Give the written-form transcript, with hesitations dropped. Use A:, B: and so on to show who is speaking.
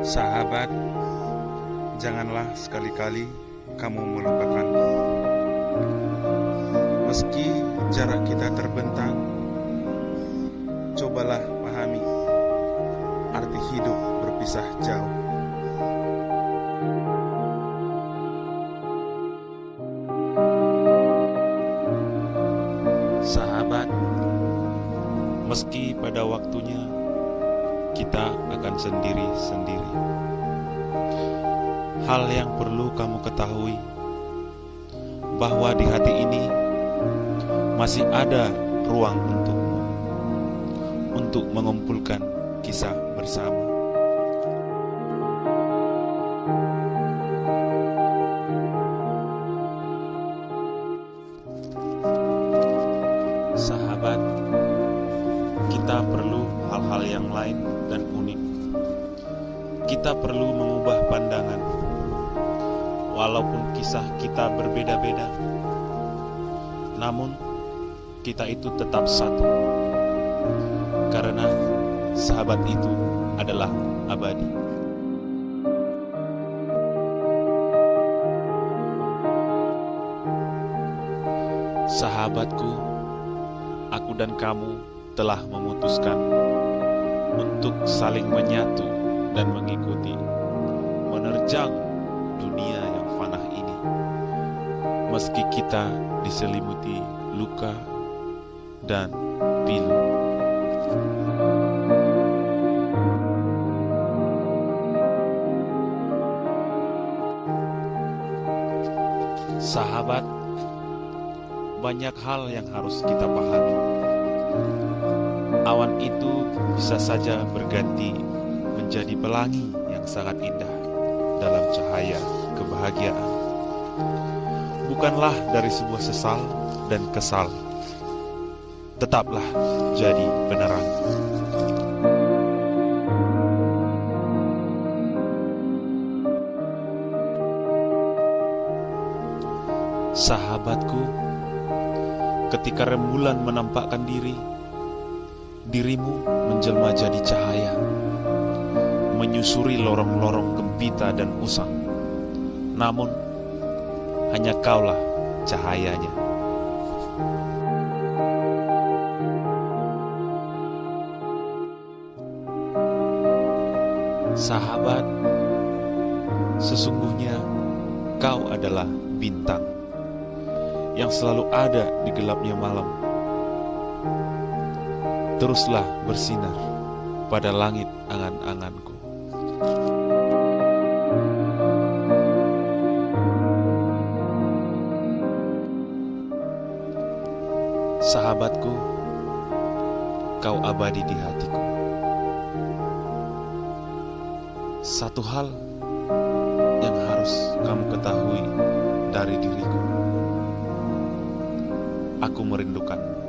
A: Sahabat, janganlah sekali-kali kamu melupakanku. Meski jarak kita terbentang, cobalah pahami arti hidup berpisah jauh. Sahabat, meski pada waktunya kita akan sendiri-sendiri, hal yang perlu kamu ketahui bahwa di hati ini masih ada ruang untukmu untuk mengumpulkan kisah bersama. Sahabat, kita perlu hal-hal yang lain dan unik. Kita perlu mengubah pandangan. Walaupun kisah kita berbeda-beda, namun kita itu tetap satu. Karena sahabat itu adalah abadi. Sahabatku, aku dan kamu telah memutuskan untuk saling menyatu dan mengikuti, menerjang dunia yang fana ini. Meski kita diselimuti luka dan pilu. Sahabat, banyak hal yang harus kita pahami. Awan itu bisa saja berganti menjadi pelangi yang sangat indah dalam cahaya kebahagiaan. Bukanlah dari sebuah sesal dan kesal. Tetaplah jadi penerang. Sahabatku, ketika rembulan menampakkan diri, dirimu menjelma jadi cahaya, menyusuri lorong-lorong gempita dan usang. Namun, hanya kaulah cahayanya. Sahabat, sesungguhnya kau adalah bintang yang selalu ada di gelapnya malam. Teruslah bersinar pada langit angan-anganku. Sahabatku, kau abadi di hatiku. Satu hal yang harus kamu ketahui dari diriku, aku merindukanmu.